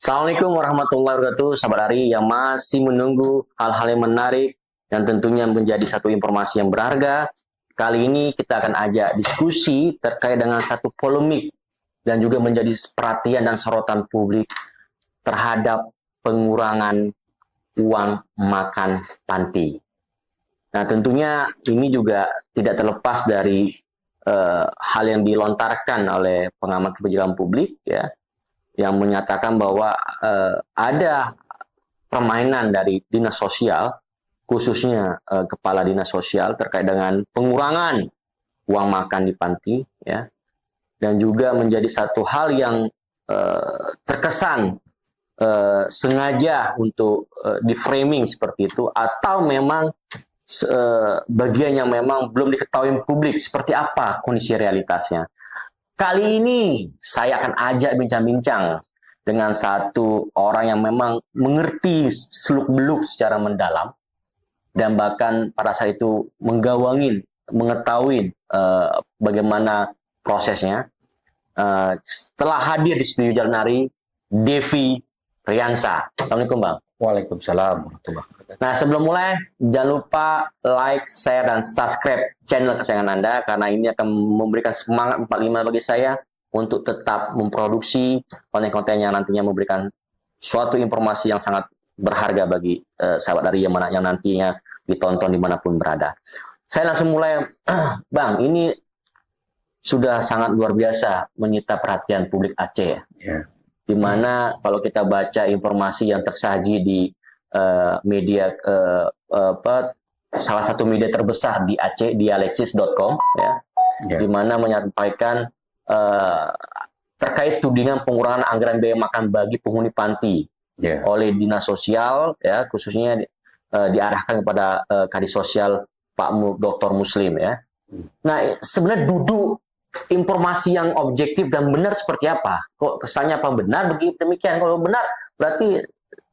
Assalamualaikum warahmatullahi wabarakatuh, sahabat Ari yang masih menunggu hal-hal yang menarik dan tentunya menjadi satu informasi yang berharga. Kali ini kita akan ajak diskusi terkait dengan satu polemik dan juga menjadi perhatian dan sorotan publik terhadap pengurangan uang makan panti. Nah, tentunya ini juga tidak terlepas dari hal yang dilontarkan oleh pengamat kebijakan publik, ya, yang menyatakan bahwa ada permainan dari dinas sosial, khususnya kepala dinas sosial terkait dengan pengurangan uang makan di panti, ya, dan juga menjadi satu hal yang terkesan sengaja untuk di framing seperti itu, atau memang bagian yang memang belum diketahui publik seperti apa kondisi realitasnya. Kali ini saya akan ajak bincang-bincang dengan satu orang yang memang mengerti seluk-beluk secara mendalam dan bahkan pada saat itu mengetahui bagaimana prosesnya. Setelah hadir di studio Jalan Ari, Devi Riansa. Assalamualaikum, Bang. Waalaikumsalam warahmatullahi wabarakatuh. Nah, sebelum mulai, jangan lupa like, share, dan subscribe channel kesayangan Anda, karena ini akan memberikan semangat 45 bagi saya untuk tetap memproduksi konten-konten yang nantinya memberikan suatu informasi yang sangat berharga bagi sahabat dari yang nantinya ditonton dimanapun berada. Saya langsung mulai, Bang, ini sudah sangat luar biasa menyita perhatian publik Aceh. Ya. Di mana kalau kita baca informasi yang tersaji di media salah satu media terbesar di Aceh, dialeksis.com, ya, di mana menyampaikan terkait tudingan pengurangan anggaran biaya makan bagi penghuni panti oleh dinas sosial, ya, khususnya diarahkan kepada Kadis Sosial Pak Dr. Muslim, ya. Nah, sebenarnya duduk informasi yang objektif dan benar seperti apa? Kok kesannya apa benar begitu demikian? Kalau benar berarti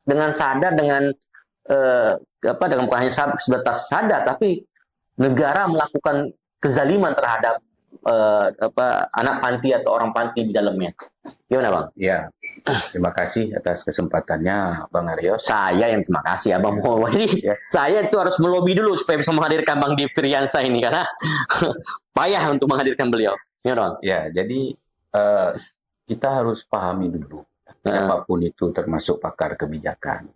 dengan sadar, dengan dengan bukan hanya sebatas sadar, tapi negara melakukan kezaliman terhadap anak panti atau orang panti di dalamnya. Gimana, Bang? Ya, terima kasih atas kesempatannya, Bang Aryo. Saya yang terima kasih, Abang. Jadi saya itu harus melobi dulu supaya bisa menghadirkan Bang Devi Riansa ini, karena payah untuk menghadirkan beliau. Ya, jadi kita harus pahami dulu, siapapun itu termasuk pakar kebijakan.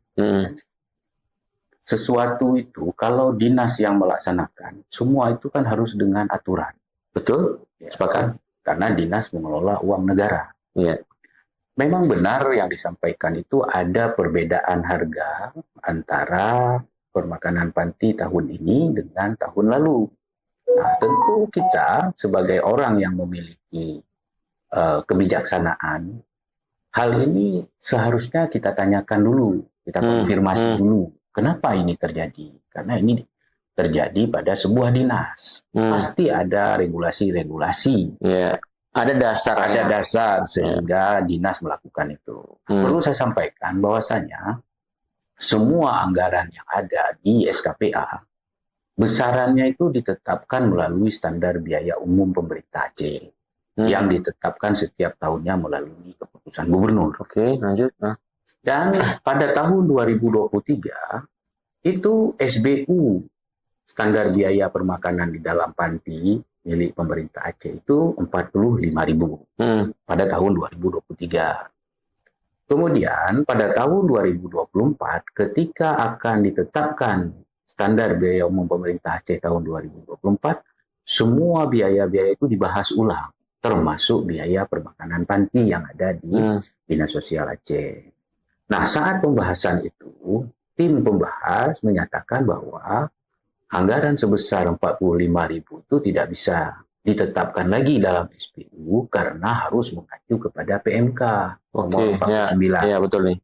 Sesuatu itu kalau dinas yang melaksanakan, semua itu kan harus dengan aturan. Betul? Ya, sepakat. Karena dinas mengelola uang negara. Ya. Memang benar yang disampaikan itu ada perbedaan harga antara permakanan panti tahun ini dengan tahun lalu. Nah, tentu kita sebagai orang yang memiliki kebijaksanaan, hal ini seharusnya kita tanyakan dulu, kita konfirmasi dulu, kenapa ini terjadi? Karena ini terjadi pada sebuah dinas, pasti ada regulasi-regulasi. Yeah. Ada dasar sehingga dinas melakukan itu. Perlu saya sampaikan bahwasanya semua anggaran yang ada di SKPA besarannya itu ditetapkan melalui standar biaya umum pemerintah Aceh yang ditetapkan setiap tahunnya melalui keputusan gubernur. Oke, lanjut. Dan pada tahun 2023 itu SBU, standar biaya permakanan di dalam panti milik pemerintah Aceh itu 45.000 pada tahun 2023. Kemudian pada tahun 2024 ketika akan ditetapkan standar biaya umum pemerintah Aceh tahun 2024, semua biaya-biaya itu dibahas ulang, termasuk biaya permakanan panti yang ada di Dinas Sosial Aceh. Nah, saat pembahasan itu, tim pembahas menyatakan bahwa anggaran sebesar 45.000 itu tidak bisa ditetapkan lagi dalam SPU karena harus mengacu kepada PMK nomor 49. Ya, betul nih.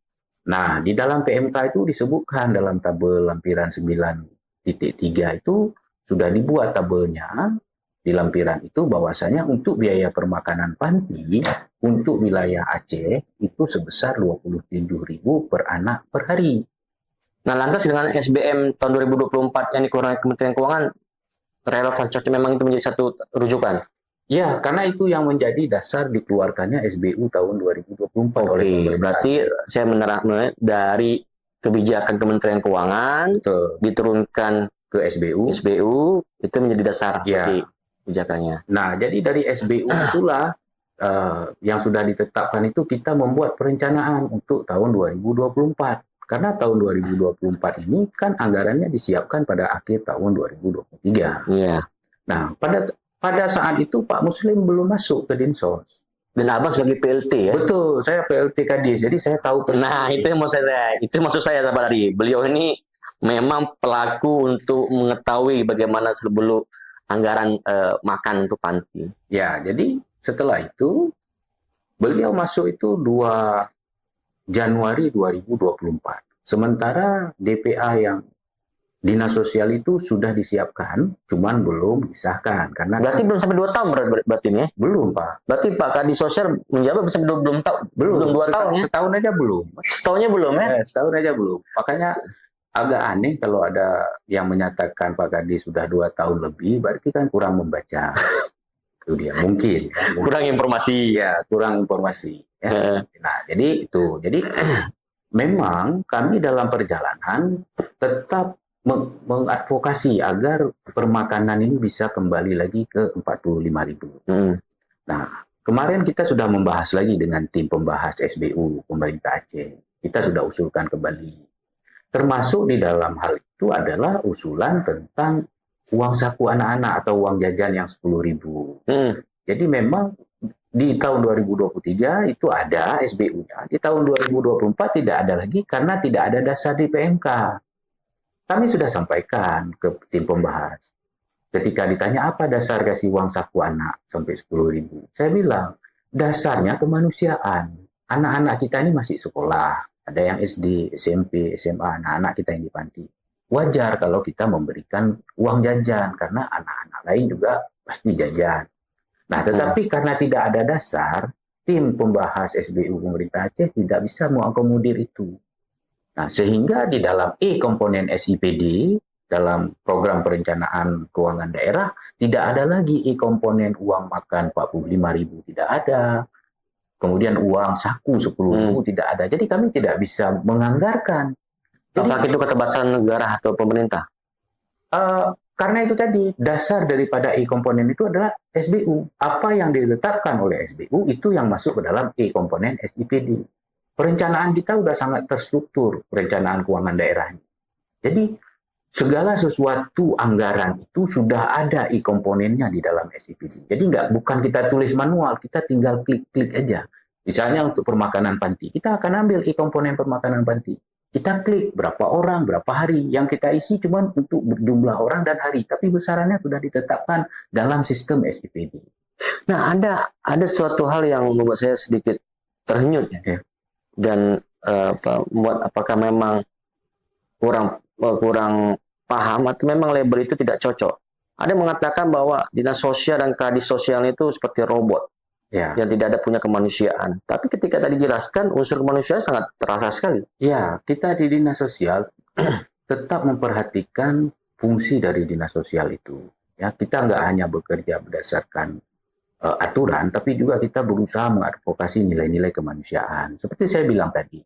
Nah, di dalam PMK itu disebutkan dalam tabel lampiran 9.3 itu sudah dibuat tabelnya di lampiran itu bahwasanya untuk biaya permakanan panti untuk wilayah Aceh itu sebesar 27.000 per anak per hari. Nah, lantas dengan SBM tahun 2024 yang dikeluarkan Kementerian Keuangan, relevan cocok memang itu menjadi satu rujukan? Ya, karena itu yang menjadi dasar dikeluarkannya SBU tahun 2024 oleh Oke, pemerintah. berarti saya menerangnya dari kebijakan Kementerian Keuangan Betul. diturunkan Ke SBU. SBU itu menjadi dasar Ya. bagi kebijakannya. Nah, jadi dari SBU itulah yang sudah ditetapkan itu kita membuat perencanaan untuk tahun 2024. Karena tahun 2024 ini kan anggarannya disiapkan pada akhir tahun 2023. Iya. Nah, pada saat itu Pak Muslim belum masuk ke Dinsos. Dan Abang sebagai PLT ya? Betul, saya PLT Kadis, jadi saya tahu persis. Nah, itu yang maksud saya sahabat Ari. Beliau ini memang pelaku untuk mengetahui bagaimana seluk-beluk anggaran makan untuk panti. Ya, jadi setelah itu beliau masuk itu 2 Januari 2024. Sementara DPA yang Dinas Sosial itu sudah disiapkan, cuman belum disahkan karena Berarti belum sampai 2 tahun berarti ini ya? belum, Pak. Berarti Pak Kadis Sosial menjabat sampai belum tahun, belum 2 tahun ya? Setahun aja belum. Setahunnya belum ya? Setahun aja belum. Makanya agak aneh kalau ada yang menyatakan Pak Kadis sudah 2 tahun lebih, berarti kan kurang membaca. Itu dia, mungkin. Kurang informasi. Ya, kurang informasi. Ya. Nah, jadi itu. Jadi memang kami dalam perjalanan tetap mengadvokasi agar permakanan ini bisa kembali lagi ke 45.000. Nah, kemarin kita sudah membahas lagi dengan tim pembahas SBU pemerintah Aceh. Kita sudah usulkan kembali. Termasuk di dalam hal itu adalah usulan tentang uang saku anak-anak atau uang jajan yang 10.000. Jadi memang di tahun 2023 itu ada SBU-nya. Di tahun 2024 tidak ada lagi karena tidak ada dasar di PMK. Kami sudah sampaikan ke tim pembahas. Ketika ditanya apa dasar kasih uang saku anak sampai 10.000, saya bilang dasarnya kemanusiaan. Anak-anak kita ini masih sekolah, ada yang SD, SMP, SMA, anak-anak kita yang di panti. Wajar kalau kita memberikan uang jajan karena anak-anak lain juga pasti jajan. Nah, tetapi karena tidak ada dasar, tim pembahas SBU pemerintah Aceh tidak bisa mengakomodir itu. Nah, sehingga di dalam komponen SIPD, dalam program perencanaan keuangan daerah, tidak ada lagi komponen uang makan 45.000, tidak ada. Kemudian uang saku 10.000 tidak ada. Jadi kami tidak bisa menganggarkan. Apakah itu keterbatasan negara atau pemerintah? Karena itu tadi, dasar daripada komponen itu adalah SBU. Apa yang ditetapkan oleh SBU, itu yang masuk ke dalam komponen SIPD. Perencanaan kita sudah sangat terstruktur, perencanaan keuangan daerah. Jadi, segala sesuatu anggaran itu sudah ada komponennya di dalam SIPD. Jadi, bukan kita tulis manual, kita tinggal klik-klik aja. Misalnya untuk permakanan panti, kita akan ambil komponen permakanan panti. Kita klik berapa orang, berapa hari. Yang kita isi cuma untuk jumlah orang dan hari. Tapi besarannya sudah ditetapkan dalam sistem SIPD. Nah, ada suatu hal yang membuat saya sedikit terhenyut ya. Dan apakah memang kurang paham atau memang label itu tidak cocok. Ada yang mengatakan bahwa dinas sosial dan kadis sosial itu seperti robot yang tidak ada punya kemanusiaan. Tapi ketika tadi dijelaskan unsur kemanusiaan sangat terasa sekali. Ya, kita di dinas sosial tetap memperhatikan fungsi dari dinas sosial itu. Ya, kita nggak hanya bekerja berdasarkan aturan, tapi juga kita berusaha mengadvokasi nilai-nilai kemanusiaan. Seperti saya bilang tadi,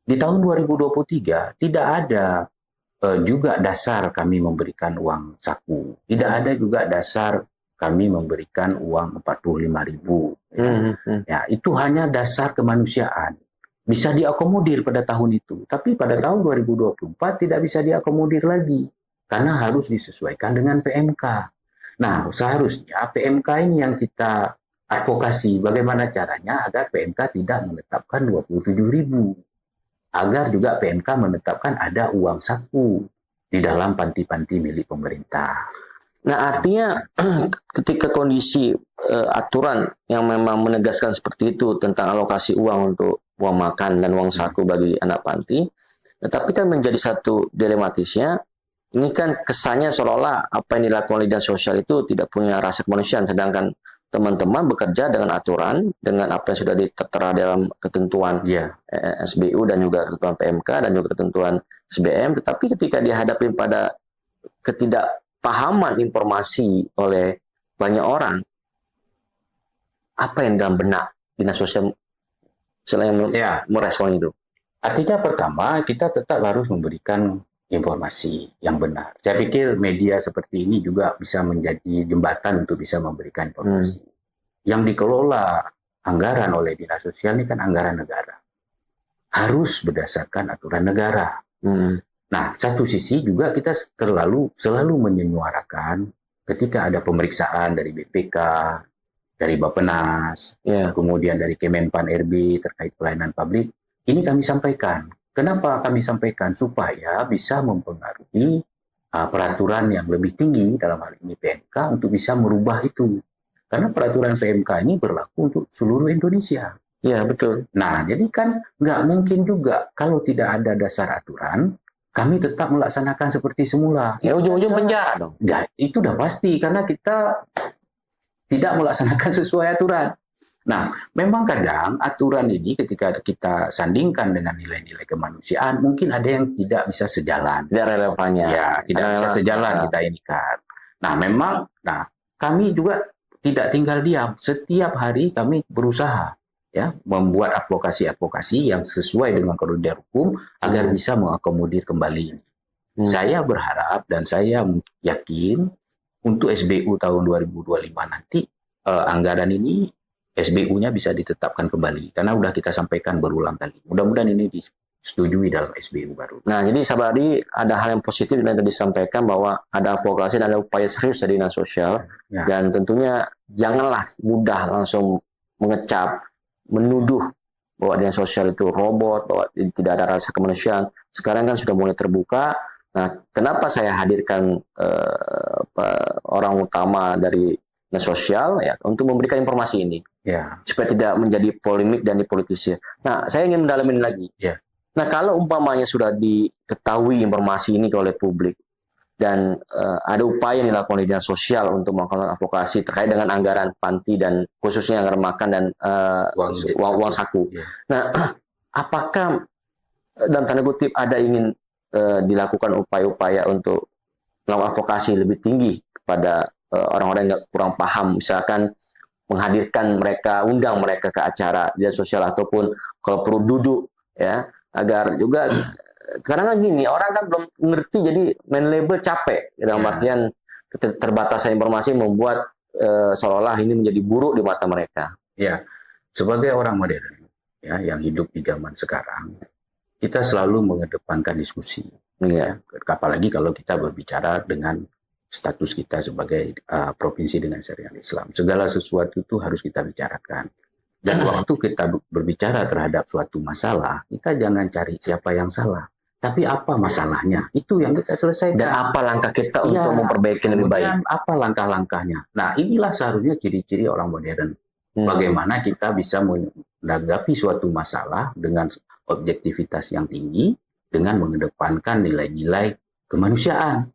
di tahun 2023 tidak ada juga dasar kami memberikan uang saku. Tidak ada juga dasar kami memberikan uang 45.000. Ya, itu hanya dasar kemanusiaan. Bisa diakomodir pada tahun itu. Tapi pada tahun 2024 tidak bisa diakomodir lagi. Karena harus disesuaikan dengan PMK. Nah, seharusnya PMK ini yang kita advokasi bagaimana caranya agar PMK tidak menetapkan 27.000. Agar juga PMK menetapkan ada uang saku di dalam panti-panti milik pemerintah. Nah, artinya ketika kondisi aturan yang memang menegaskan seperti itu tentang alokasi uang untuk uang makan dan uang saku bagi anak panti, tetapi kan menjadi satu dilematisnya, ini kan kesannya seolah-olah apa yang dilakukan oleh dinas sosial itu tidak punya rasa kemanusiaan, sedangkan teman-teman bekerja dengan aturan, dengan apa yang sudah tertera dalam ketentuan SBU dan juga ketentuan PMK dan juga ketentuan SBM, tetapi ketika dihadapi pada ketidakpahaman informasi oleh banyak orang, apa yang dalam benak dinas sosial selain merespon itu? Artinya pertama, kita tetap harus memberikan informasi yang benar. Saya pikir media seperti ini juga bisa menjadi jembatan untuk bisa memberikan informasi. Yang dikelola anggaran oleh dinas sosial ini kan anggaran negara. Harus berdasarkan aturan negara. Nah, satu sisi juga kita selalu menyuarakan ketika ada pemeriksaan dari BPK, dari Bappenas, kemudian dari Kemenpan RB terkait pelayanan publik, ini kami sampaikan. Kenapa kami sampaikan? Supaya bisa mempengaruhi peraturan yang lebih tinggi, dalam hal ini PMK, untuk bisa merubah itu. Karena peraturan PMK ini berlaku untuk seluruh Indonesia. Ya, betul. Nah, jadi kan nggak mungkin juga kalau tidak ada dasar aturan, kami tetap melaksanakan seperti semula. Ya, ujung-ujung penjara dong. Ya, itu udah pasti, karena kita tidak melaksanakan sesuai aturan. Nah, memang kadang aturan ini ketika kita sandingkan dengan nilai-nilai kemanusiaan, mungkin ada yang tidak bisa sejalan. Tidak relevannya. Ya, tidak bisa sejalan kita ini kan. Nah, memang, kami juga tidak tinggal diam. Setiap hari kami berusaha ya membuat advokasi-advokasi yang sesuai dengan koridor hukum agar bisa mengakomodir kembali ini. Saya berharap dan saya yakin untuk SBU tahun 2025 nanti anggaran ini SBU-nya bisa ditetapkan kembali karena sudah kita sampaikan berulang kali. Mudah-mudahan ini disetujui dalam SBU baru. Nah, jadi sahabat Ari, ada hal yang positif yang tadi disampaikan bahwa ada advokasi dan ada upaya serius dari dinas sosial dan tentunya janganlah mudah langsung mengecap, menuduh bahwa dinas sosial itu robot, bahwa tidak ada rasa kemanusiaan. Sekarang kan sudah mulai terbuka. Nah, kenapa saya hadirkan orang utama dari dinas sosial ya untuk memberikan informasi ini supaya tidak menjadi polemik dan dipolitisir. Nah, saya ingin mendalami lagi. Nah, kalau umpamanya sudah diketahui informasi ini oleh publik dan ada upaya yang dilakukan oleh dinas sosial untuk melakukan advokasi terkait dengan anggaran panti dan khususnya anggaran makan dan uang saku. Nah, apakah dalam tanda kutip ada ingin dilakukan upaya-upaya untuk melakukan advokasi lebih tinggi kepada orang-orang yang kurang paham, misalkan menghadirkan mereka, undang mereka ke acara dinas sosial ataupun kalau perlu duduk ya, agar juga karena kan gini, orang kan belum ngerti jadi main label capek dalam artian keterbatasan informasi membuat seolah-olah ini menjadi buruk di mata mereka. Ya, sebagai orang modern ya yang hidup di zaman sekarang, kita selalu mengedepankan diskusi. Apalagi kalau kita berbicara dengan status kita sebagai provinsi dengan syariat Islam. Segala sesuatu itu harus kita bicarakan. Dan waktu kita berbicara terhadap suatu masalah, kita jangan cari siapa yang salah. Tapi apa masalahnya? Itu yang kita selesaikan. Dan apa langkah kita untuk memperbaiki lebih baik? Apa langkah-langkahnya? Nah, inilah seharusnya ciri-ciri orang modern. Bagaimana kita bisa menanggapi suatu masalah dengan objektivitas yang tinggi, dengan mengedepankan nilai-nilai kemanusiaan.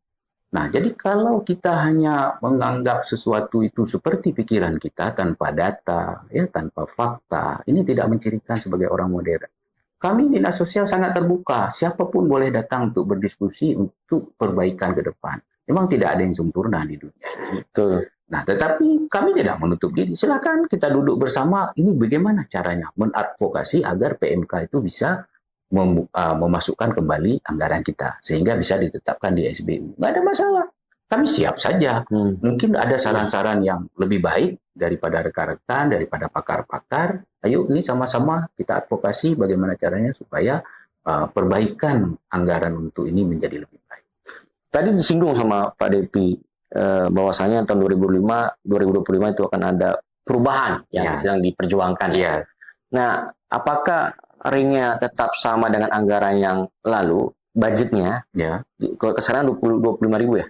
Nah, jadi kalau kita hanya menganggap sesuatu itu seperti pikiran kita tanpa data, ya tanpa fakta, ini tidak mencirikan sebagai orang modern. Kami dinas sosial sangat terbuka, siapapun boleh datang untuk berdiskusi untuk perbaikan ke depan. Memang tidak ada yang sempurna di dunia ini. Betul. Nah, tetapi kami tidak menutup diri. Silakan kita duduk bersama. Ini bagaimana caranya mengadvokasi agar PMK itu bisa memasukkan kembali anggaran kita sehingga bisa ditetapkan di SBU. Nggak ada masalah. Kami siap saja. Mungkin ada saran-saran yang lebih baik daripada rekan-rekan, daripada pakar-pakar. Ayo ini sama-sama kita advokasi bagaimana caranya supaya perbaikan anggaran untuk ini menjadi lebih baik. Tadi disinggung sama Pak Depi bahwasanya tahun 2025 itu akan ada perubahan yang sedang diperjuangkan. Nah, apakah ringnya tetap sama dengan anggaran yang lalu, budgetnya? Kalau sekarang 25.000 ya?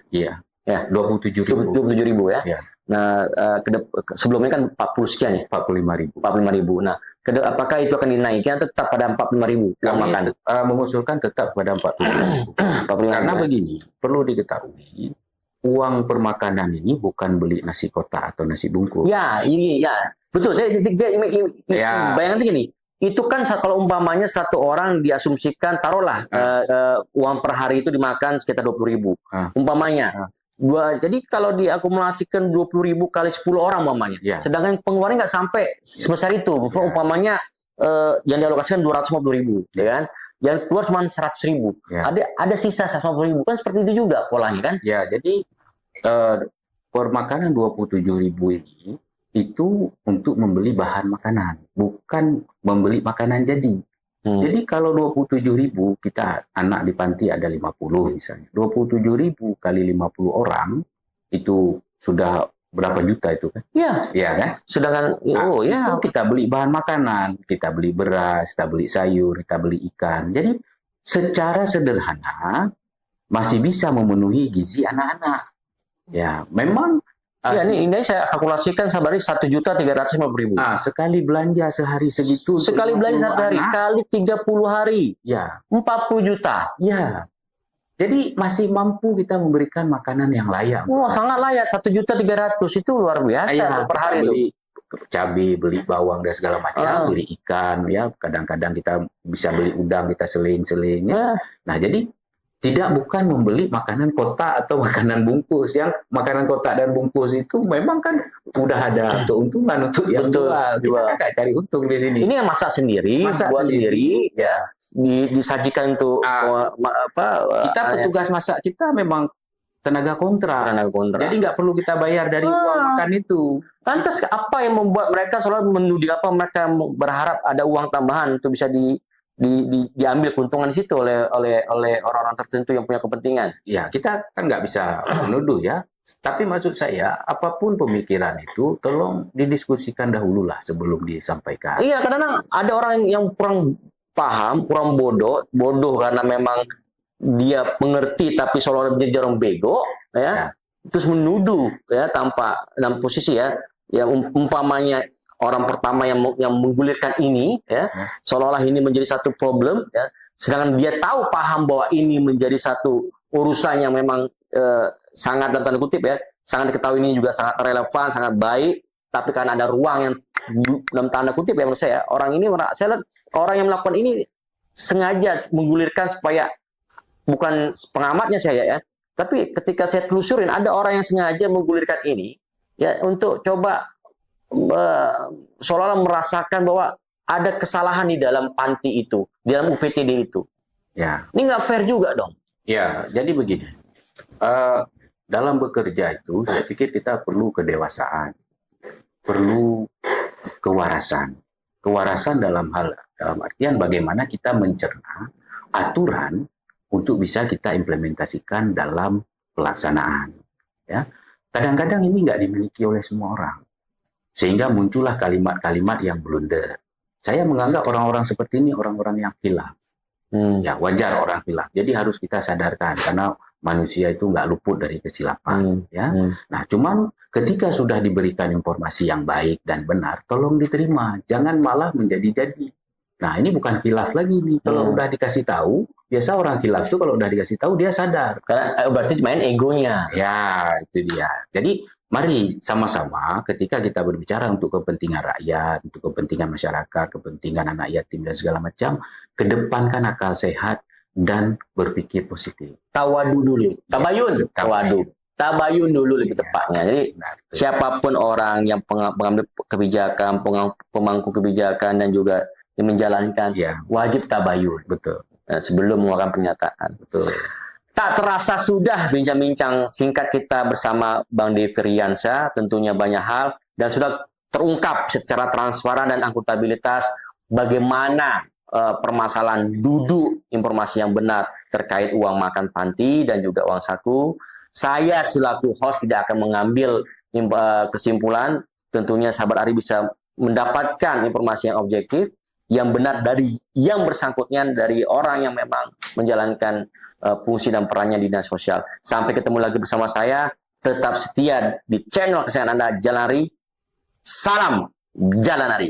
Iya. 27.000. 27.000 ya? Nah, sebelumnya kan 40 sekian ya? 45.000. Nah, apakah itu akan dinaikkan tetap pada 45.000? Kami mengusulkan tetap pada 45.000. Karena begini, perlu diketahui, uang permakanan ini bukan beli nasi kotak atau nasi bungkus. Betul. Saya bayangkan segini. Itu kan kalau umpamanya satu orang diasumsikan taruhlah uang per hari itu dimakan sekitar 20.000 umpamanya. Jadi kalau diakumulasikan 20.000 kali 10 orang umpamanya, Ya. sedangkan pengeluaran nggak sampai sebesar itu. Umpamanya yang dialokasikan 250.000, ya kan? Yang keluar cuma 100.000. Ya. Ada sisa 150.000, kan seperti itu juga polanya kan? Ya, jadi permakanan 27.000 ini itu untuk membeli bahan makanan, bukan membeli makanan jadi. Jadi kalau 27.000, kita anak di panti ada 50 misalnya. 27.000 kali 50 orang itu sudah berapa juta itu kan? Iya. Iya kan? Sedangkan itu kita beli bahan makanan, kita beli beras, kita beli sayur, kita beli ikan. Jadi secara sederhana masih bisa memenuhi gizi anak-anak. Ya, memang ini saya kalkulasikan Sabari 1.350.000. Sekali belanja sehari segitu. Sekali belanja sehari kali 30 hari. Ya. 40 juta. Ya. Jadi masih mampu kita memberikan makanan yang layak. Sangat layak. 1.300.000 itu luar biasa per hari. Beli cabai, beli bawang dan segala macam, beli ikan, ya. Kadang-kadang kita bisa beli udang, kita seling-seling. Ya. Nah, jadi bukan membeli makanan kotak atau makanan bungkus. Yang makanan kotak dan bungkus itu memang kan udah ada keuntungan untuk yang jual. Kita nggak cari untung di sini. Ini yang masak sendiri, buat sendiri, ya. Disajikan untuk kita petugas masak kita memang tenaga kontrak. Jadi nggak perlu kita bayar dari uang makan itu. Lantas apa yang membuat mereka selalu menuding, apa mereka berharap ada uang tambahan untuk bisa diambil keuntungan di situ oleh orang-orang tertentu yang punya kepentingan? Ya, kita kan nggak bisa menuduh ya. Tapi maksud saya, apapun pemikiran itu, tolong didiskusikan dahulu lah sebelum disampaikan. Iya, kadang-kadang ada orang yang kurang paham, kurang bodoh karena memang dia mengerti tapi seolah-olah menjadi orang bego, ya. Terus menuduh, ya, tanpa dalam posisi ya, yang umpamanya orang pertama yang menggulirkan ini, ya, seolah-olah ini menjadi satu problem, ya, sedangkan dia paham bahwa ini menjadi satu urusan yang memang sangat, dalam tanda kutip ya, sangat diketahui ini juga sangat relevan, sangat baik, tapi karena ada ruang yang dalam tanda kutip ya menurut saya, orang ini, saya lihat orang yang melakukan ini sengaja menggulirkan supaya, bukan pengamatnya saya ya, tapi ketika saya telusurin ada orang yang sengaja menggulirkan ini ya untuk coba seolah-olah merasakan bahwa ada kesalahan di dalam panti itu, di dalam UPTD itu. Ya. Ini nggak fair juga dong. Ya, jadi begini. Dalam bekerja itu, saya pikir kita perlu kedewasaan, perlu kewarasan. Kewarasan dalam artian bagaimana kita mencerna aturan untuk bisa kita implementasikan dalam pelaksanaan. Ya, kadang-kadang ini nggak dimiliki oleh semua orang. Sehingga muncullah kalimat-kalimat yang blunder. Saya menganggap orang-orang seperti ini orang-orang yang khilaf. Ya, wajar orang khilaf. Jadi harus kita sadarkan karena manusia itu nggak luput dari kesilapan. Ya. Nah, cuman ketika sudah diberikan informasi yang baik dan benar, tolong diterima. Jangan malah menjadi-jadi. Nah, ini bukan khilaf lagi nih. Kalau udah dikasih tahu, biasa orang khilaf itu kalau udah dikasih tahu dia sadar. Karena berarti main egonya. Ya, itu dia. Jadi mari sama-sama ketika kita berbicara untuk kepentingan rakyat, untuk kepentingan masyarakat, kepentingan anak yatim dan segala macam, kedepankan akal sehat dan berpikir positif. Tawadu dulu. Tabayun dulu lebih tepatnya. Jadi siapapun orang yang pengambil kebijakan, pemangku kebijakan dan juga yang menjalankan, wajib tabayun. Betul. Sebelum mengeluarkan pernyataan. Betul. Tak terasa sudah bincang-bincang singkat kita bersama Bang Devi Riansyah, tentunya banyak hal, dan sudah terungkap secara transparan dan akuntabilitas bagaimana permasalahan duduk informasi yang benar terkait uang makan panti dan juga uang saku. Saya selaku host tidak akan mengambil kesimpulan, tentunya sahabat Ari bisa mendapatkan informasi yang objektif, yang benar dari yang bersangkutnya, dari orang yang memang menjalankan fungsi dan perannya di dinas sosial. Sampai ketemu lagi bersama saya, tetap setia di channel kesayangan Anda, Jalan Ari. Salam Jalan Ari.